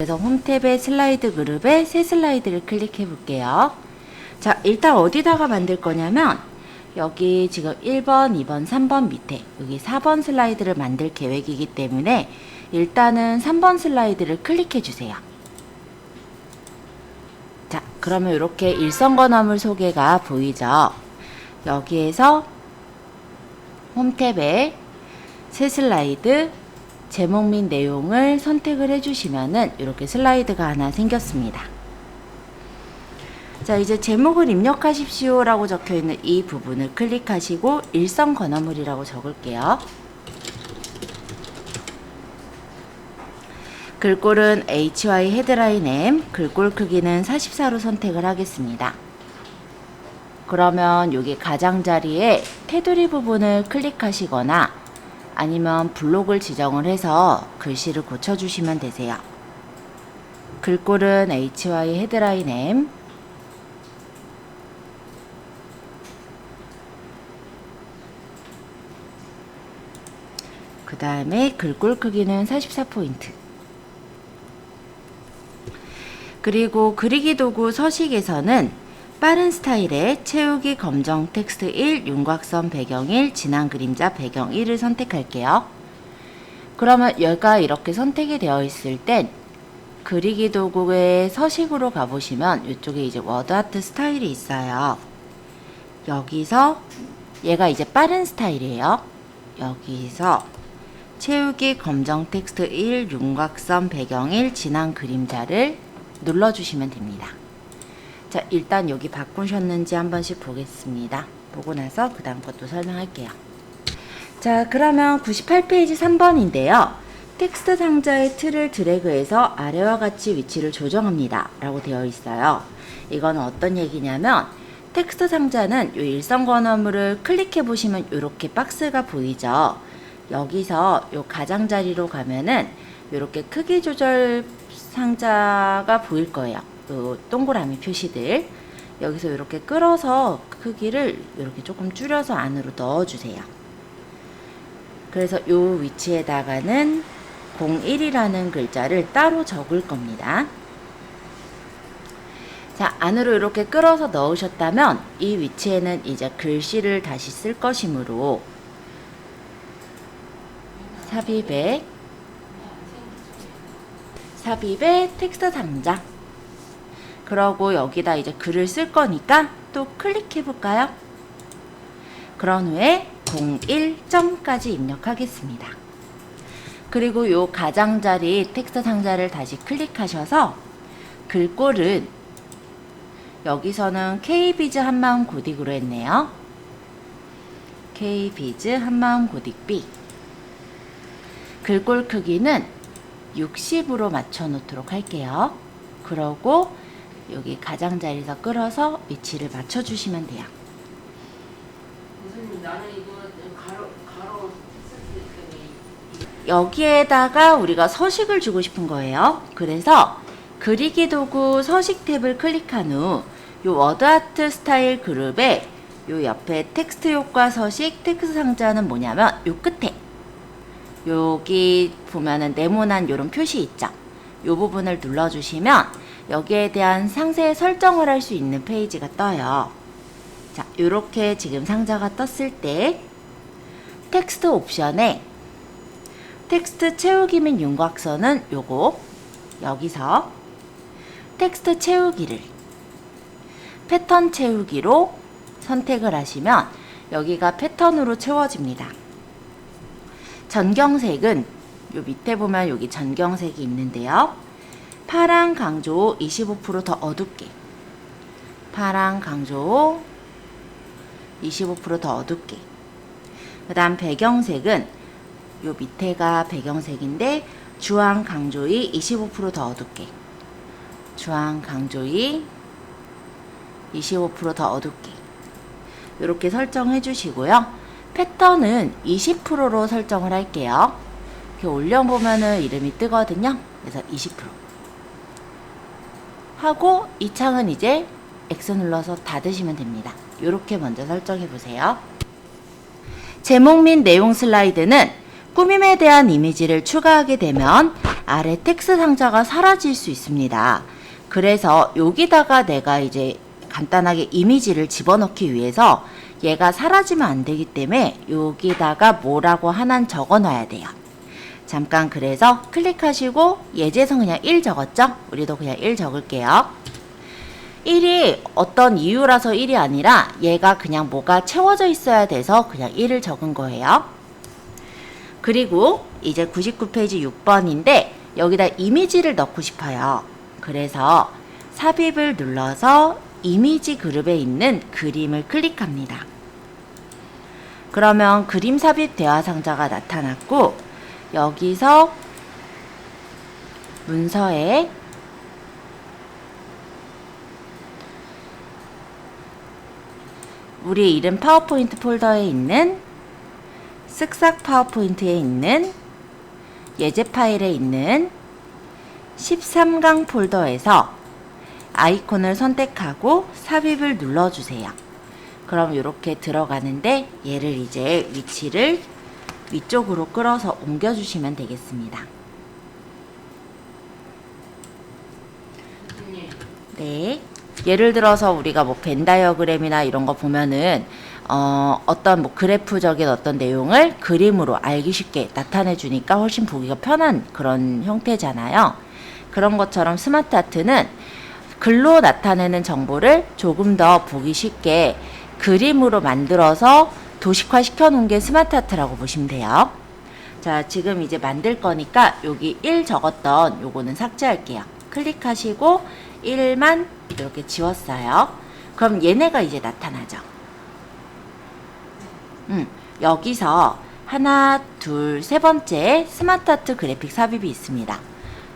그래서 홈탭의 슬라이드 그룹에 새 슬라이드를 클릭해 볼게요. 자, 일단 어디다가 만들 거냐면 여기 지금 1번, 2번, 3번 밑에 여기 4번 슬라이드를 만들 계획이기 때문에 일단은 3번 슬라이드를 클릭해 주세요. 자, 그러면 이렇게 일성건어물 소개가 보이죠? 여기에서 홈탭에 새 슬라이드 제목 및 내용을 선택을 해주시면은 이렇게 슬라이드가 하나 생겼습니다. 자, 이제 제목을 입력하십시오 라고 적혀 있는 이 부분을 클릭하시고 일성 건어물이라고 적을게요. 글꼴은 HY 헤드라인 M, 글꼴 크기는 44로 선택을 하겠습니다. 그러면 여기 가장자리에 테두리 부분을 클릭하시거나 아니면 블록을 지정을 해서 글씨를 고쳐주시면 되세요. 글꼴은 HY 헤드라인 M, 그 다음에 글꼴 크기는 44포인트. 그리고 그리기 도구 서식에서는 빠른 스타일의 채우기 검정 텍스트 1, 윤곽선 배경 1, 진한 그림자 배경 1을 선택할게요. 그러면 얘가 이렇게 선택이 되어 있을 땐 그리기 도구의 서식으로 가보시면 이쪽에 이제 워드 아트 스타일이 있어요. 여기서 얘가 이제 빠른 스타일이에요. 여기서 채우기 검정 텍스트 1, 윤곽선 배경 1, 진한 그림자를 눌러주시면 됩니다. 자, 일단 여기 바꾸셨는지 한 번씩 보겠습니다. 보고 나서 그 다음 것도 설명할게요. 자, 그러면 98페이지 3번인데요. 텍스트 상자의 틀을 드래그해서 아래와 같이 위치를 조정합니다 라고 되어 있어요. 이건 어떤 얘기냐면 텍스트 상자는 이 일성건어물을 클릭해 보시면 이렇게 박스가 보이죠. 여기서 이 가장자리로 가면은 이렇게 크기 조절 상자가 보일 거예요. 요 동그라미 표시들 여기서 이렇게 끌어서 크기를 이렇게 조금 줄여서 안으로 넣어주세요. 그래서 요 위치에다가는 01이라는 글자를 따로 적을 겁니다. 자, 안으로 이렇게 끌어서 넣으셨다면 이 위치에는 이제 글씨를 다시 쓸 것이므로 삽입의 텍스트 상자, 그러고 여기다 이제 글을 쓸 거니까 또 클릭해 볼까요? 그런 후에 01점까지 입력하겠습니다. 그리고 요 가장자리 텍스트 상자를 다시 클릭하셔서 글꼴은 여기서는 KBiz 한마음 고딕으로 했네요. KBiz 한마음 고딕 B. 글꼴 크기는 60으로 맞춰 놓도록 할게요. 그러고 여기 가장자리에서 끌어서 위치를 맞춰 주시면 돼요. 선생님, 나는 이거 가로 여기에다가 우리가 서식을 주고 싶은 거예요. 그래서 그리기 도구 서식 탭을 클릭한 후 요 워드 아트 스타일 그룹에 요 옆에 텍스트 효과 서식 텍스트 상자는 뭐냐면 요 끝에 여기 보면은 네모난 요런 표시 있죠. 요 부분을 눌러주시면 여기에 대한 상세 설정을 할 수 있는 페이지가 떠요. 자, 요렇게 지금 상자가 떴을 때 텍스트 옵션에 텍스트 채우기 및 윤곽선은 요거 여기서 텍스트 채우기를 패턴 채우기로 선택을 하시면 여기가 패턴으로 채워집니다. 전경색은 요 밑에 보면 여기 전경색이 있는데요. 파랑 강조 25% 더 어둡게, 파랑 강조 25% 더 어둡게. 그 다음 배경색은 요 밑에가 배경색인데 주황 강조이 25% 더 어둡게, 주황 강조이 25% 더 어둡게 이렇게 설정해 주시고요. 패턴은 20%로 설정을 할게요. 이렇게 올려보면은 이름이 뜨거든요. 그래서 20% 하고 이 창은 이제 X 눌러서 닫으시면 됩니다. 이렇게 먼저 설정해 보세요. 제목 및 내용 슬라이드는 꾸밈에 대한 이미지를 추가하게 되면 아래 텍스트 상자가 사라질 수 있습니다. 그래서 여기다가 내가 이제 간단하게 이미지를 집어넣기 위해서 얘가 사라지면 안 되기 때문에 여기다가 뭐라고 하나 적어 놔야 돼요. 잠깐 그래서 클릭하시고 예제에서 그냥 1 적었죠? 우리도 그냥 1 적을게요. 1이 어떤 이유라서 1이 아니라 얘가 그냥 뭐가 채워져 있어야 돼서 그냥 1을 적은 거예요. 그리고 이제 99페이지 6번인데 여기다 이미지를 넣고 싶어요. 그래서 삽입을 눌러서 이미지 그룹에 있는 그림을 클릭합니다. 그러면 그림 삽입 대화 상자가 나타났고 여기서 문서에 우리 이름 파워포인트 폴더에 있는 쓱싹 파워포인트에 있는 예제 파일에 있는 13강 폴더에서 아이콘을 선택하고 삽입을 눌러주세요. 그럼 이렇게 들어가는데 얘를 이제 위치를 위쪽으로 끌어서 옮겨주시면 되겠습니다. 네. 예를 들어서 우리가 뭐 벤 다이어그램이나 이런 거 보면은 어떤 뭐 그래프적인 어떤 내용을 그림으로 알기 쉽게 나타내 주니까 훨씬 보기가 편한 그런 형태잖아요. 그런 것처럼 스마트 아트는 글로 나타내는 정보를 조금 더 보기 쉽게 그림으로 만들어서 도식화 시켜 놓은 게 스마트 아트라고 보시면 돼요. 자, 지금 이제 만들 거니까 여기 1 적었던 요거는 삭제할게요. 클릭하시고 1만 이렇게 지웠어요. 그럼 얘네가 이제 나타나죠. 여기서 하나, 둘, 세 번째 스마트 아트 그래픽 삽입이 있습니다.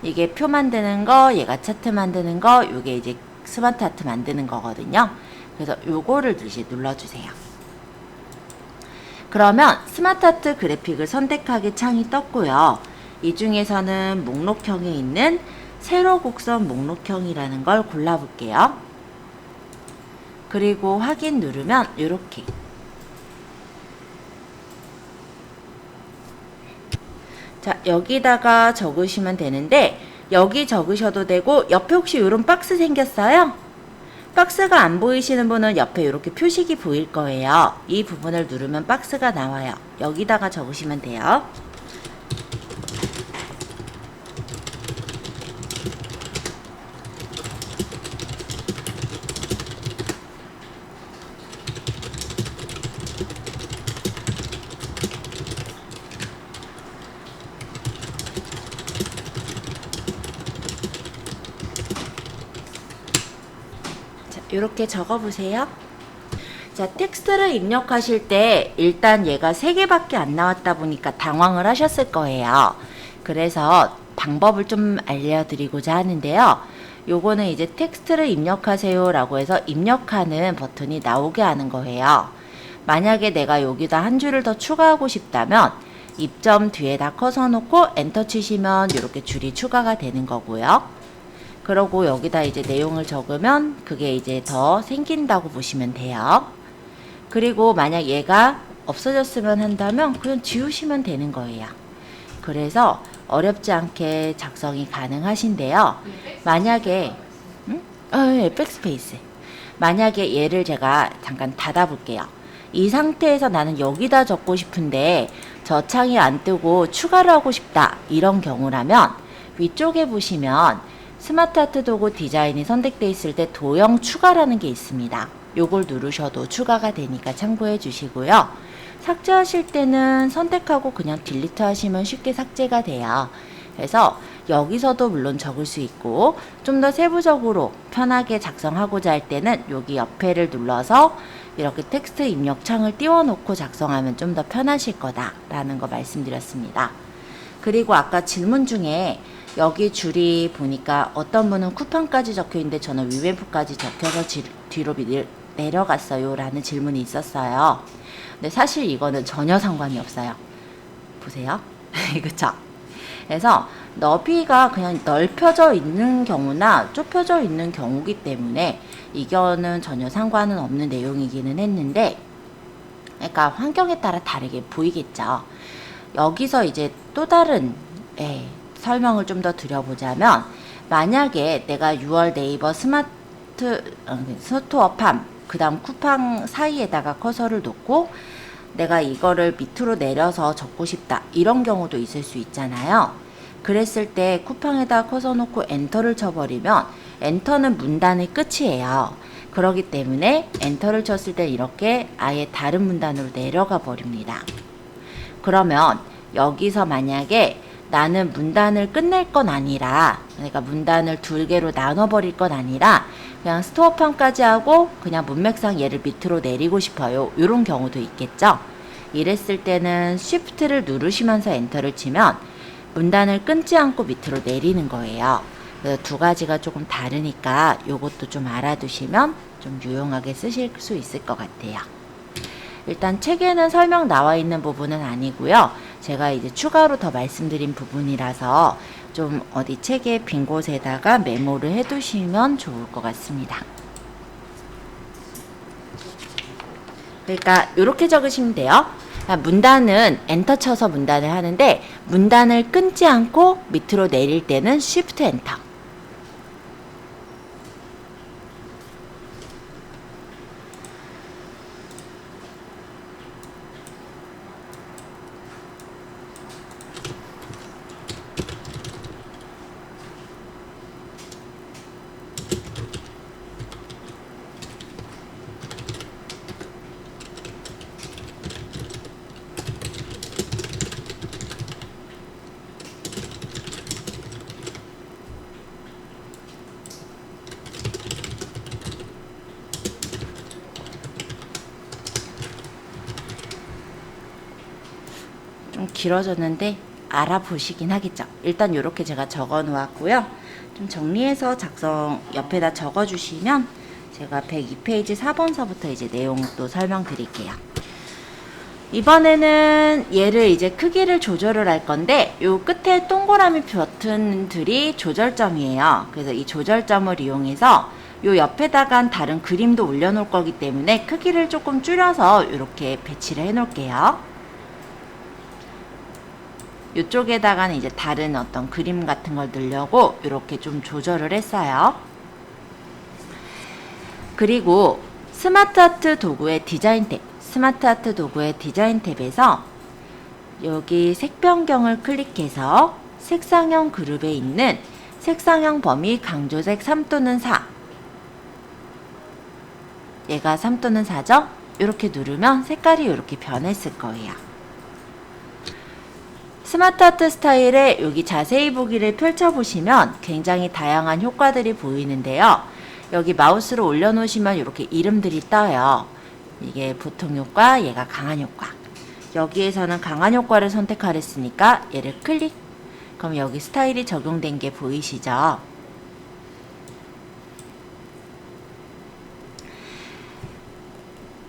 이게 표 만드는 거, 얘가 차트 만드는 거, 요게 이제 스마트 아트 만드는 거거든요. 그래서 요거를 이제 눌러주세요. 그러면 스마트 아트 그래픽을 선택하기 창이 떴고요. 이 중에서는 목록형에 있는 세로 곡선 목록형이라는 걸 골라볼게요. 그리고 확인 누르면 이렇게 자, 여기다가 적으시면 되는데 여기 적으셔도 되고 옆에 혹시 이런 박스 생겼어요? 박스가 안 보이시는 분은 옆에 이렇게 표식이 보일 거예요. 이 부분을 누르면 박스가 나와요. 여기다가 적으시면 돼요. 이렇게 적어보세요. 자, 텍스트를 입력하실 때 일단 얘가 3개밖에 안 나왔다 보니까 당황을 하셨을 거예요. 그래서 방법을 좀 알려드리고자 하는데요. 요거는 이제 텍스트를 입력하세요 라고 해서 입력하는 버튼이 나오게 하는 거예요. 만약에 내가 여기다 한 줄을 더 추가하고 싶다면 입점 뒤에다 커서 놓고 엔터 치시면 이렇게 줄이 추가가 되는 거고요. 그러고 여기다 이제 내용을 적으면 그게 이제 더 생긴다고 보시면 돼요. 그리고 만약 얘가 없어졌으면 한다면 그냥 지우시면 되는 거예요. 그래서 어렵지 않게 작성이 가능하신데요. 만약에 네, 백스페이스. 만약에 얘를 제가 잠깐 닫아 볼게요. 이 상태에서 나는 여기다 적고 싶은데 저 창이 안 뜨고 추가를 하고 싶다. 이런 경우라면 위쪽에 보시면 스마트 아트 도구 디자인이 선택되어 있을 때 도형 추가라는 게 있습니다. 요걸 누르셔도 추가가 되니까 참고해 주시고요. 삭제하실 때는 선택하고 그냥 딜리트 하시면 쉽게 삭제가 돼요. 그래서 여기서도 물론 적을 수 있고 좀 더 세부적으로 편하게 작성하고자 할 때는 여기 옆에를 눌러서 이렇게 텍스트 입력 창을 띄워놓고 작성하면 좀 더 편하실 거다라는 거 말씀드렸습니다. 그리고 아까 질문 중에 여기 줄이 보니까 어떤 분은 쿠팡까지 적혀있는데 저는 위메프까지 적혀서 뒤로 내려갔어요 라는 질문이 있었어요. 근데 사실 이거는 전혀 상관이 없어요. 보세요. 그쵸? 그래서 너비가 그냥 넓혀져 있는 경우나 좁혀져 있는 경우기 때문에 이거는 전혀 상관은 없는 내용이기는 했는데 그러니까 환경에 따라 다르게 보이겠죠. 여기서 이제 또 다른 설명을 좀 더 드려보자면, 만약에 내가 6월 네이버 스토어팜 그 다음 쿠팡 사이에다가 커서를 놓고 내가 이거를 밑으로 내려서 적고 싶다, 이런 경우도 있을 수 있잖아요. 그랬을 때 쿠팡에다 커서 놓고 엔터를 쳐버리면 엔터는 문단의 끝이에요. 그렇기 때문에 엔터를 쳤을 때 이렇게 아예 다른 문단으로 내려가 버립니다. 그러면 여기서 만약에 나는 문단을 끝낼 건 아니라, 그러니까 문단을 2개로 나눠버릴 건 아니라 그냥 스토어팜까지 하고 그냥 문맥상 얘를 밑으로 내리고 싶어요, 이런 경우도 있겠죠. 이랬을 때는 Shift를 누르시면서 엔터를 치면 문단을 끊지 않고 밑으로 내리는 거예요. 그래서 두 가지가 조금 다르니까 요것도 좀 알아두시면 좀 유용하게 쓰실 수 있을 것 같아요. 일단 책에는 설명 나와 있는 부분은 아니고요. 제가 이제 추가로 더 말씀드린 부분이라서 좀 어디 책의 빈 곳에다가 메모를 해두시면 좋을 것 같습니다. 그러니까 이렇게 적으시면 돼요. 문단은 엔터 쳐서 문단을 하는데, 문단을 끊지 않고 밑으로 내릴 때는 Shift 엔터. 좀 길어졌는데 알아보시긴 하겠죠. 일단 이렇게 제가 적어 놓았고요. 좀 정리해서 작성 옆에다 적어 주시면 제가 102페이지 4번서부터 이제 내용 또 설명드릴게요. 이번에는 얘를 이제 크기를 조절을 할 건데, 요 끝에 동그라미 버튼들이 조절점이에요. 그래서 이 조절점을 이용해서 요 옆에다가 다른 그림도 올려놓을 거기 때문에 크기를 조금 줄여서 이렇게 배치를 해 놓을게요. 이쪽에다가는 이제 다른 어떤 그림 같은 걸 넣으려고 이렇게 좀 조절을 했어요. 그리고 스마트 아트 도구의 디자인 탭, 스마트 아트 도구의 디자인 탭에서 여기 색 변경을 클릭해서 색상형 그룹에 있는 색상형 범위 강조색 3 또는 4, 얘가 3 또는 4죠? 이렇게 누르면 색깔이 이렇게 변했을 거예요. 스마트 아트 스타일에 여기 자세히 보기를 펼쳐보시면 굉장히 다양한 효과들이 보이는데요. 여기 마우스로 올려놓으시면 이렇게 이름들이 떠요. 이게 보통 효과, 얘가 강한 효과. 여기에서는 강한 효과를 선택하랬으니까 얘를 클릭. 그럼 여기 스타일이 적용된 게 보이시죠?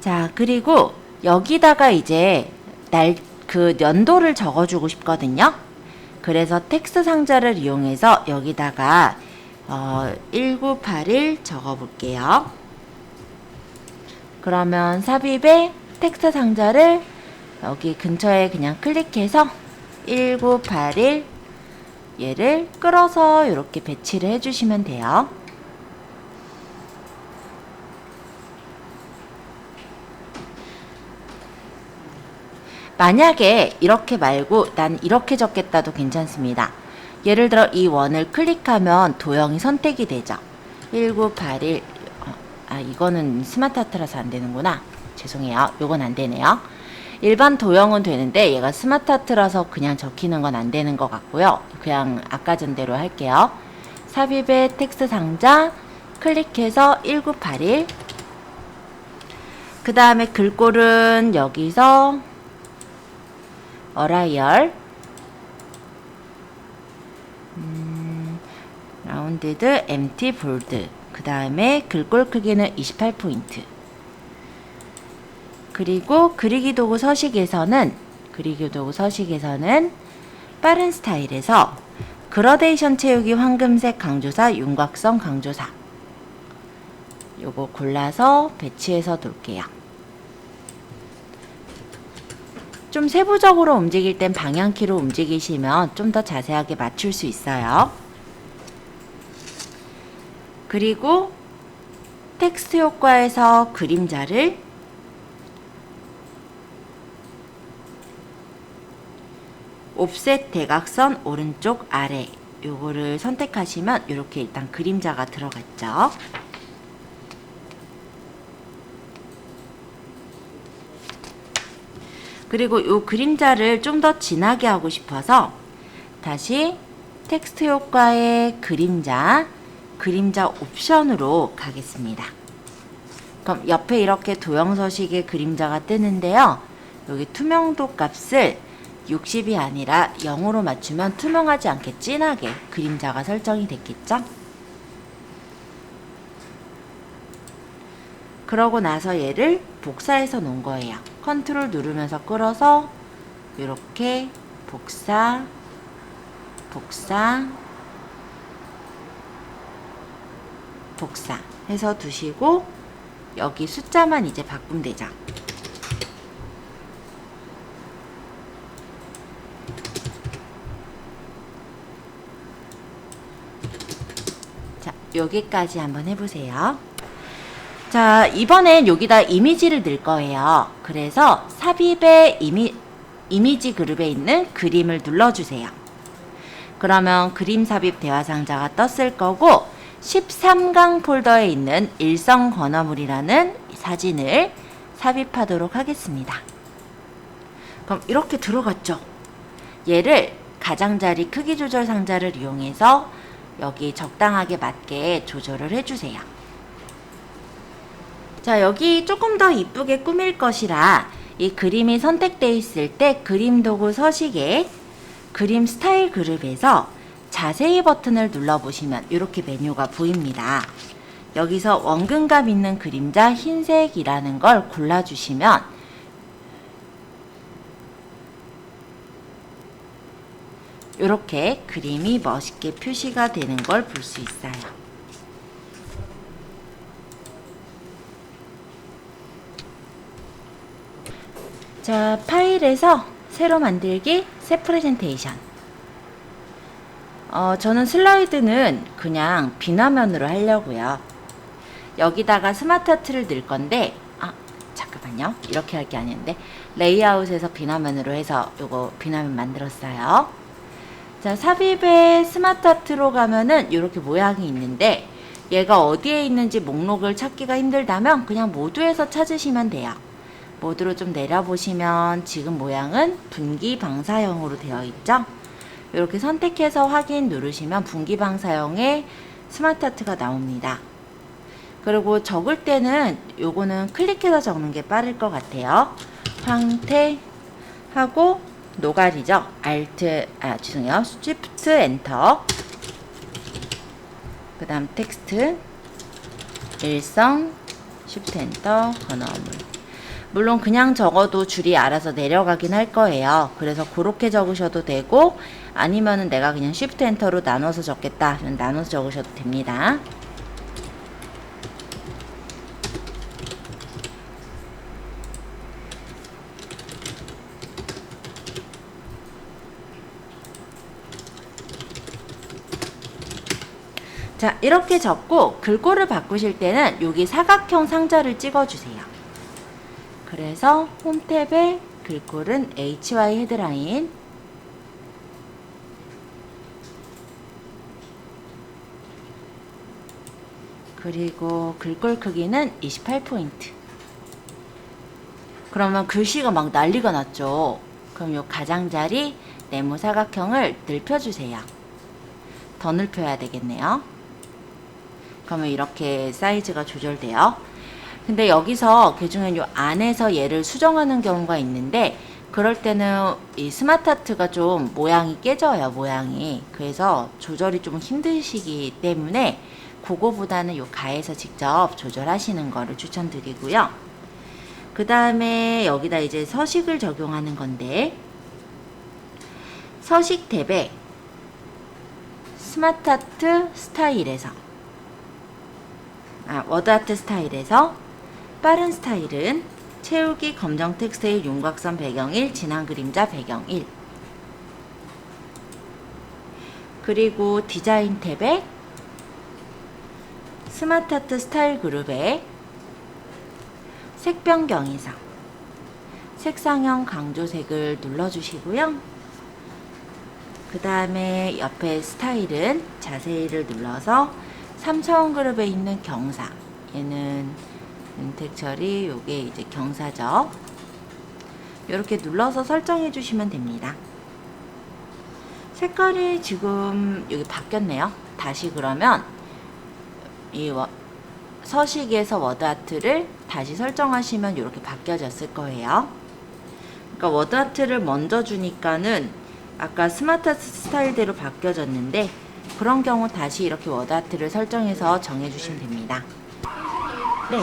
자, 그리고 여기다가 이제 그 연도를 적어주고 싶거든요. 그래서 텍스트 상자를 이용해서 여기다가 1981 적어볼게요. 그러면 삽입에 텍스트 상자를 여기 근처에 그냥 클릭해서 1981 얘를 끌어서 이렇게 배치를 해주시면 돼요. 만약에 이렇게 말고 난 이렇게 적겠다도 괜찮습니다. 예를 들어 이 원을 클릭하면 도형이 선택이 되죠. 1981 이거는 스마트 아트라서 안 되는구나. 죄송해요. 요건 안 되네요. 일반 도형은 되는데 얘가 스마트 아트라서 그냥 적히는 건 안 되는 것 같고요. 그냥 아까 전대로 할게요. 삽입의 텍스트 상자 클릭해서 1981 그 다음에 글꼴은 여기서 어라이얼 라운드드 엠티 볼드 그 다음에 글꼴 크기는 28포인트 그리고 그리기 도구 서식에서는 빠른 스타일에서 그라데이션 채우기 황금색 강조사 윤곽선 강조사 요거 골라서 배치해서 놓을게요. 좀 세부적으로 움직일 땐 방향키로 움직이시면 좀 더 자세하게 맞출 수 있어요. 그리고 텍스트 효과에서 그림자를 옵셋 대각선 오른쪽 아래 요거를 선택하시면 이렇게 일단 그림자가 들어갔죠. 그리고 요 그림자를 좀 더 진하게 하고 싶어서 다시 텍스트 효과의 그림자 옵션으로 가겠습니다. 그럼 옆에 이렇게 도형 서식의 그림자가 뜨는데요. 여기 투명도 값을 60이 아니라 0으로 맞추면 투명하지 않게 진하게 그림자가 설정이 됐겠죠? 그러고 나서 얘를 복사해서 놓은 거예요. 컨트롤 누르면서 끌어서 이렇게 복사 해서 두시고 여기 숫자만 이제 바꾸면 되죠. 자, 여기까지 한번 해보세요. 자, 이번엔 여기다 이미지를 넣을 거예요. 그래서 삽입의 이미지 그룹에 있는 그림을 눌러주세요. 그러면 그림 삽입 대화 상자가 떴을 거고 13강 폴더에 있는 일성 건어물이라는 사진을 삽입하도록 하겠습니다. 그럼 이렇게 들어갔죠. 얘를 가장자리 크기 조절 상자를 이용해서 여기 적당하게 맞게 조절을 해주세요. 자, 여기 조금 더 이쁘게 꾸밀 것이라 이 그림이 선택되어 있을 때 그림 도구 서식에 그림 스타일 그룹에서 자세히 버튼을 눌러보시면 이렇게 메뉴가 보입니다. 여기서 원근감 있는 그림자 흰색이라는 걸 골라주시면 이렇게 그림이 멋있게 표시가 되는 걸 볼 수 있어요. 자, 파일에서 새로 만들기 새 프레젠테이션. 저는 슬라이드는 그냥 비화면으로 하려고요. 여기다가 스마트 하트를 넣을 건데, 잠깐만요. 이렇게 할 게 아닌데, 레이아웃에서 비화면으로 해서 요거 비화면 만들었어요. 자, 삽입의 스마트 하트로 가면은 이렇게 모양이 있는데, 얘가 어디에 있는지 목록을 찾기가 힘들다면 그냥 모두에서 찾으시면 돼요. 모드로 좀 내려보시면 지금 모양은 분기 방사형으로 되어 있죠. 이렇게 선택해서 확인 누르시면 분기 방사형의 스마트 하트가 나옵니다. 그리고 적을 때는 요거는 클릭해서 적는 게 빠를 것 같아요. 황태하고 노가리죠. Shift 엔터. 그 다음 텍스트 일성 Shift 엔터 건어물. 물론 그냥 적어도 줄이 알아서 내려가긴 할 거예요. 그래서 그렇게 적으셔도 되고 아니면은 내가 그냥 Shift 엔터로 나눠서 적겠다 하면 나눠서 적으셔도 됩니다. 자, 이렇게 적고 글꼴을 바꾸실 때는 여기 사각형 상자를 찍어주세요. 그래서 홈 탭에 글꼴은 HY 헤드라인, 그리고 글꼴 크기는 28포인트. 그러면 글씨가 막 난리가 났죠. 그럼 요 가장자리 네모 사각형을 넓혀주세요. 더 넓혀야 되겠네요. 그러면 이렇게 사이즈가 조절돼요. 근데 여기서 그중에 요 안에서 얘를 수정하는 경우가 있는데 그럴 때는 이 스마트 하트가 좀 모양이 깨져요. 모양이. 그래서 조절이 좀 힘드시기 때문에 그거보다는 요 가에서 직접 조절하시는 거를 추천드리고요. 그 다음에 여기다 이제 서식을 적용하는 건데 서식 탭에 스마트 아트 스타일에서 워드 아트 스타일에서 빠른 스타일은 채우기 검정 텍스트 1 윤곽선 배경 1 진한 그림자 배경 1 그리고 디자인 탭에 스마트 아트 스타일 그룹에 색 변경 이상 색상형 강조색을 눌러주시고요. 그 다음에 옆에 스타일은 자세히를 눌러서 3차원 그룹에 있는 경사, 얘는 윤택 처리, 요게 이제 경사죠. 이렇게 눌러서 설정해 주시면 됩니다. 색깔이 지금 여기 바뀌었네요. 다시 그러면 이 서식에서 워드아트를 다시 설정하시면 이렇게 바뀌어졌을 거예요. 그러니까 워드아트를 먼저 주니까는 아까 스마트 스타일대로 바뀌어졌는데, 그런 경우 다시 이렇게 워드아트를 설정해서 정해주시면 됩니다. 네.